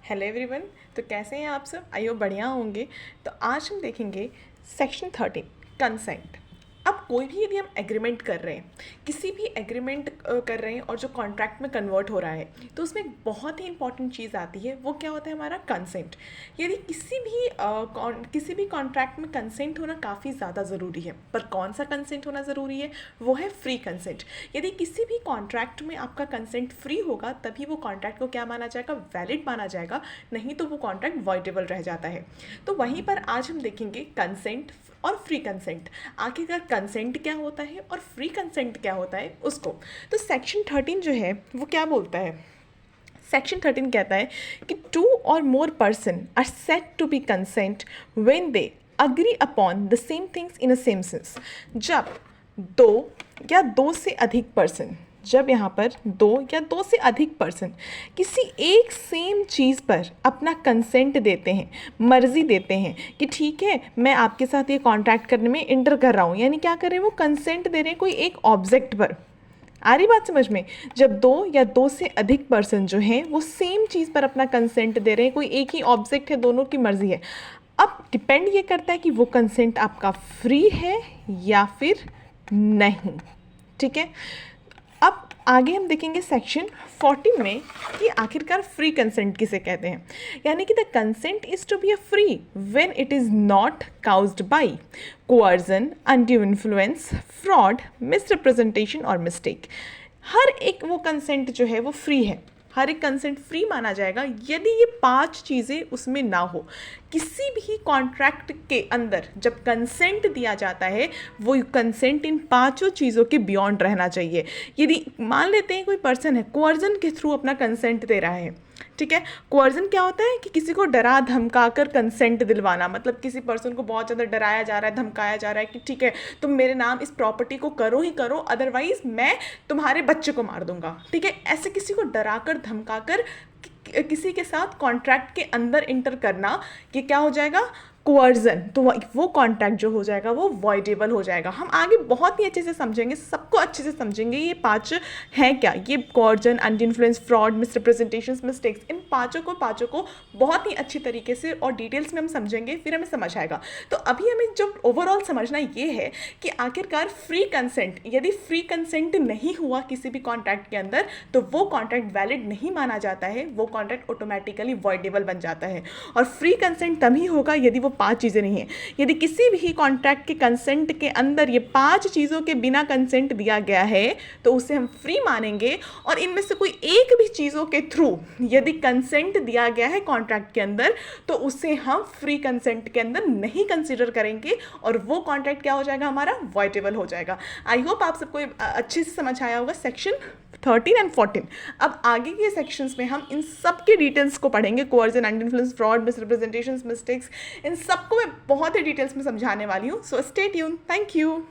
Hello everyone. तो कैसे हैं आप सब? आइयो बढ़िया होंगे। तो आज हम देखेंगे सेक्शन 13 कंसेंट। अब कोई भी यदि हम एग्रीमेंट कर रहे हैं, किसी भी एग्रीमेंट कर रहे हैं और जो कॉन्ट्रैक्ट में कन्वर्ट हो रहा है, तो उसमें एक बहुत ही इंपॉर्टेंट चीज़ आती है। वो क्या होता है? हमारा कंसेंट। यदि किसी भी कॉन्ट्रैक्ट में कंसेंट होना काफ़ी ज़्यादा ज़रूरी है। पर कौन सा कंसेंट होना ज़रूरी है? वो है फ्री कंसेंट। यदि किसी भी कॉन्ट्रैक्ट में आपका कंसेंट फ्री होगा तभी वो कॉन्ट्रैक्ट को क्या माना जाएगा? वैलिड माना जाएगा, नहीं तो वो कॉन्ट्रैक्ट वॉइडेबल रह जाता है। तो वहीं पर आज हम देखेंगे कंसेंट और फ्री कंसेंट। आखिरकार कंसेंट क्या होता है और फ्री कंसेंट क्या होता है उसको। तो सेक्शन 13 जो है वो क्या बोलता है? सेक्शन 13 कहता है कि 2 और more person are set to be consent when they agree upon the same things in a same sense. जब दो या दो से अधिक पर्सन, जब यहाँ पर दो या दो से अधिक पर्सन किसी एक सेम चीज़ पर अपना कंसेंट देते हैं, मर्ज़ी देते हैं कि ठीक है मैं आपके साथ ये कॉन्ट्रैक्ट करने में इंटर कर रहा हूँ, यानी क्या कर रहे हैं? वो कंसेंट दे रहे हैं कोई एक ऑब्जेक्ट पर। आ रही बात समझ में? जब दो या दो से अधिक पर्सन जो हैं वो सेम चीज़ पर अपना कंसेंट दे रहे हैं, कोई एक ही ऑब्जेक्ट है, दोनों की मर्ज़ी है। अब डिपेंड ये करता है कि वो कंसेंट आपका फ्री है या फिर नहीं। ठीक है। अब आगे हम देखेंगे सेक्शन 14 में कि आखिरकार फ्री कंसेंट किसे कहते हैं। यानी कि the consent is to be a free when it is not caused by coercion, undue influence, fraud, misrepresentation और मिस्टेक। हर एक वो कंसेंट जो है वो फ्री है। हर एक कंसेंट फ्री माना जाएगा यदि ये 5 चीज़ें उसमें ना हो। किसी भी कॉन्ट्रैक्ट के अंदर जब कंसेंट दिया जाता है वो कंसेंट इन 5 चीज़ों के बियॉन्ड रहना चाहिए। यदि मान लेते हैं कोई पर्सन है कोअर्जन के थ्रू अपना कंसेंट दे रहा है, ठीक है। कोअर्जन क्या होता है? कि किसी को डरा धमका कर कंसेंट दिलवाना, मतलब किसी पर्सन को बहुत ज़्यादा डराया जा रहा है, धमकाया जा रहा है कि ठीक है तुम मेरे नाम इस प्रॉपर्टी को करो ही करो, अदरवाइज मैं तुम्हारे बच्चे को मार दूंगा। ठीक है, ऐसे किसी को डरा कर धमका कर किसी के साथ कॉन्ट्रैक्ट के अंदर इंटर करना, ये क्या हो जाएगा? कोअर्जन। तो वो कॉन्ट्रैक्ट जो हो जाएगा वो वॉइडेबल हो जाएगा। हम आगे बहुत ही अच्छे से समझेंगे, सबको अच्छे से समझेंगे ये 5 हैं क्या। ये coercion, undue influence, fraud, misrepresentations, mistakes, इन पाँचों को बहुत ही अच्छी तरीके से और डिटेल्स में हम समझेंगे, फिर हमें समझ आएगा। तो अभी हमें जो ओवरऑल समझना ये है कि आखिरकार फ्री कंसेंट, यदि फ्री कंसेंट नहीं हुआ किसी भी कॉन्ट्रैक्ट के अंदर तो वो कॉन्ट्रैक्ट वैलिड नहीं माना जाता है, वो कॉन्ट्रैक्ट ऑटोमेटिकली वॉइडेबल बन जाता है। और फ्री कंसेंट तभी होगा यदि वो 5 चीज़ें नहीं हैं। यदि किसी भी कॉन्ट्रैक्ट के कंसेंट के अंदर ये 5 चीज़ों के बिना कंसेंट दिया गया है तो उसे हम फ्री मानेंगे। और इनमें से कोई एक भी चीज़ों के थ्रू यदि कंसेंट दिया गया है कॉन्ट्रैक्ट के अंदर तो उसे हम फ्री कंसेंट के अंदर नहीं कंसीडर करेंगे और वो कॉन्ट्रैक्ट क्या हो जाएगा? हमारा वॉइडेबल हो जाएगा। आई होप आप सबको अच्छे से समझ आया होगा सेक्शन 13 एंड 14। अब आगे के सेक्शंस में हम इन सब के डिटेल्स को पढ़ेंगे। Coercion, undue influence, fraud, misrepresentations, mistakes, इन सबको मैं बहुत ही डिटेल्स में समझाने वाली हूँ। So stay tune. Thank you.